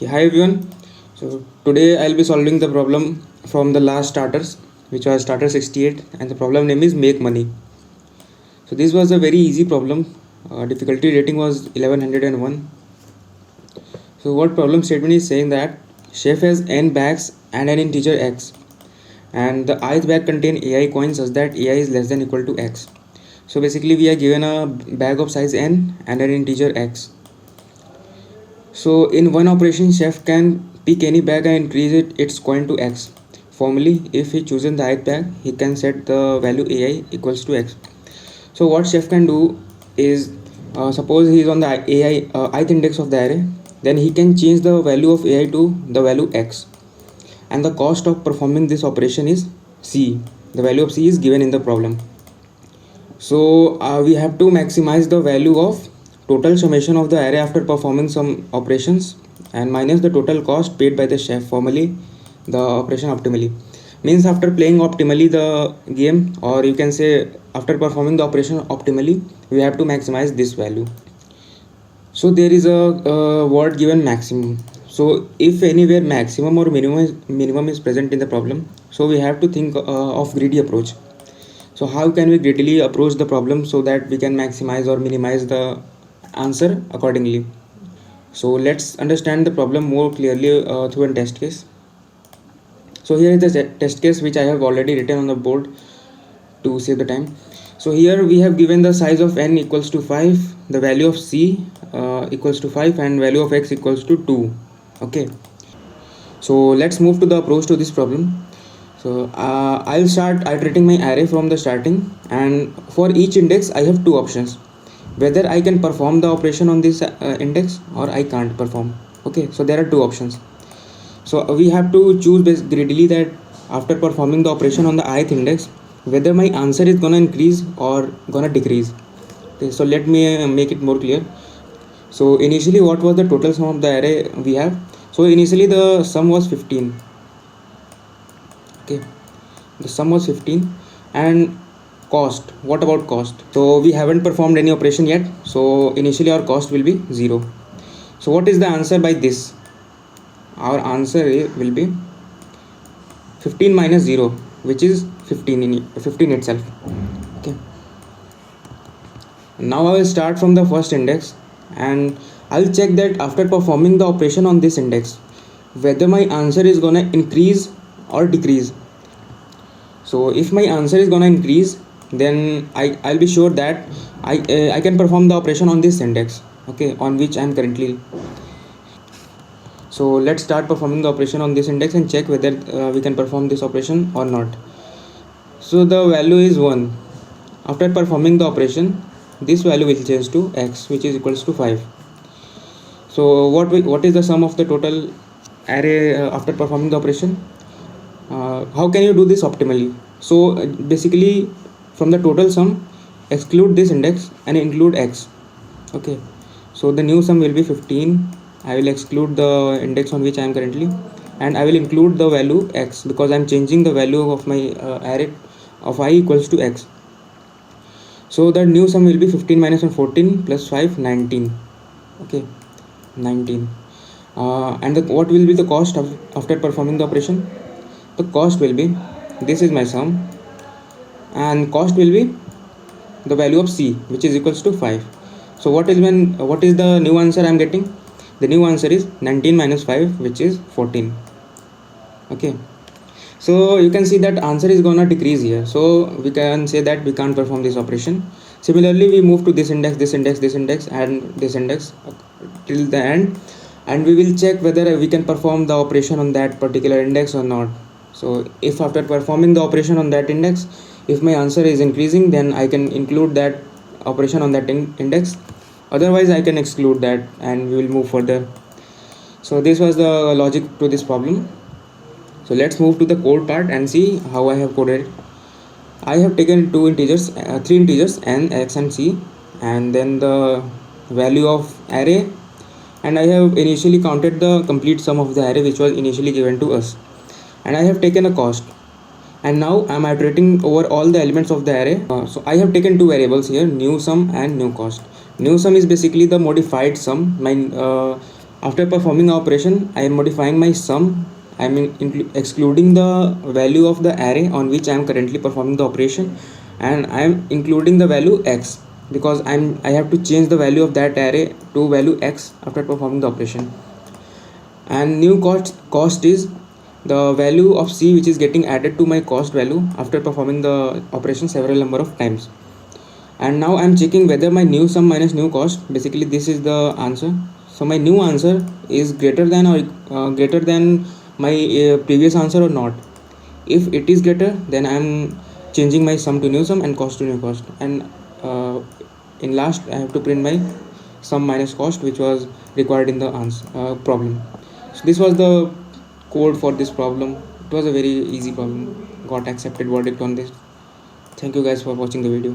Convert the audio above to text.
Hi everyone. So today I'll be solving the problem from the last starters, which was starter 68, and the problem name is make money. So this was a very easy problem. Difficulty rating was 1101. So what problem statement is saying that chef has n bags and an integer x, and the ith bag contain ai coins such that ai is less than equal to x. So basically we are given a bag of size n and an integer x. So in one operation, chef can pick any bag and increase its coin to x. Formally, if he chooses the ith bag, he can set the value ai equals to x. So what chef can do is, suppose he is on the ai ith index of the array, then he can change the value of ai to the value x, and the cost of performing this operation is c. The value of c is given in the problem. So we have to maximize the value of total summation of the array after performing some operations and minus the total cost paid by the chef, formally the operation optimally. Means after playing optimally the game, or you can say after performing the operation optimally, we have to maximize this value. So there is a word given maximum. So if anywhere maximum or minimum is present in the problem, so we have to think of greedy approach. So how can we greedily approach the problem so that we can maximize or minimize the answer accordingly? So let's understand the problem more clearly through a test case. So here is the test case which I have already written on the board to save the time. So here we have given the size of n equals to 5, the value of c equals to 5, and value of x equals to 2. Okay, so let's move to the approach to this problem. So I'll start iterating my array from the starting, and for each index I have two options: whether I can perform the operation on this index or I can't perform. Okay, so there are two options. So we have to choose greedily that after performing the operation on the ith index, whether my answer is gonna increase or gonna decrease. Okay, so let me make it more clear. So initially, what was the total sum of the array we have? So initially the sum was 15. Okay, the sum was 15. And cost, what about cost? So we haven't performed any operation yet, so initially our cost will be 0. So what is the answer by this? Our answer will be 15 minus 0, which is 15 itself. Okay, now I will start from the first index, and I'll check that after performing the operation on this index, whether my answer is gonna increase or decrease. So if my answer is gonna increase, then I'll be sure that I can perform the operation on this index, okay, on which I'm currently. So let's start performing the operation on this index and check whether we can perform this operation or not. So the value is 1. After performing the operation, this value will change to x, which is equals to 5. So what is the sum of the total array after performing the operation? How can you do this optimally? So basically from the total sum, exclude this index and include x. Okay, so the new sum will be 15. I will exclude the index on which I am currently, and I will include the value x because I am changing the value of my array of I equals to x. So the new sum will be 15 minus 1 14 plus 5 19. Okay, 19. And what will be the cost after performing the operation? The cost will be, this is my sum, and cost will be the value of c, which is equals to 5. So what is the new answer I am getting? The new answer is 19 minus 5, which is 14. Okay, so you can see that answer is gonna decrease here, so we can say that we can't perform this operation. Similarly, we move to this index, this index, this index, and this index till the end, and we will check whether we can perform the operation on that particular index or not. So if after performing the operation on that index, if my answer is increasing, then I can include that operation on that index. Otherwise I can exclude that and we will move further. So this was the logic to this problem. So let's move to the code part and see how I have coded it. I have taken three integers n, x and c, and then the value of array, and I have initially counted the complete sum of the array which was initially given to us, and I have taken a cost, and now I am iterating over all the elements of the array. So I have taken two variables here, new sum and new cost. New sum is basically the modified sum. After performing the operation, I am modifying my sum. I am excluding the value of the array on which I am currently performing the operation, and I am including the value x, because I have to change the value of that array to value x after performing the operation. And new cost is the value of c which is getting added to my cost value after performing the operation several number of times. And now I'm checking whether my new sum minus new cost, basically this is the answer. So my new answer is greater than or greater than my previous answer or not. If it is greater, then I'm changing my sum to new sum and cost to new cost, and in last I have to print my sum minus cost which was required in the answer problem. So this was the code for this problem. It was a very easy problem. Got accepted verdict on this. Thank you guys for watching the video.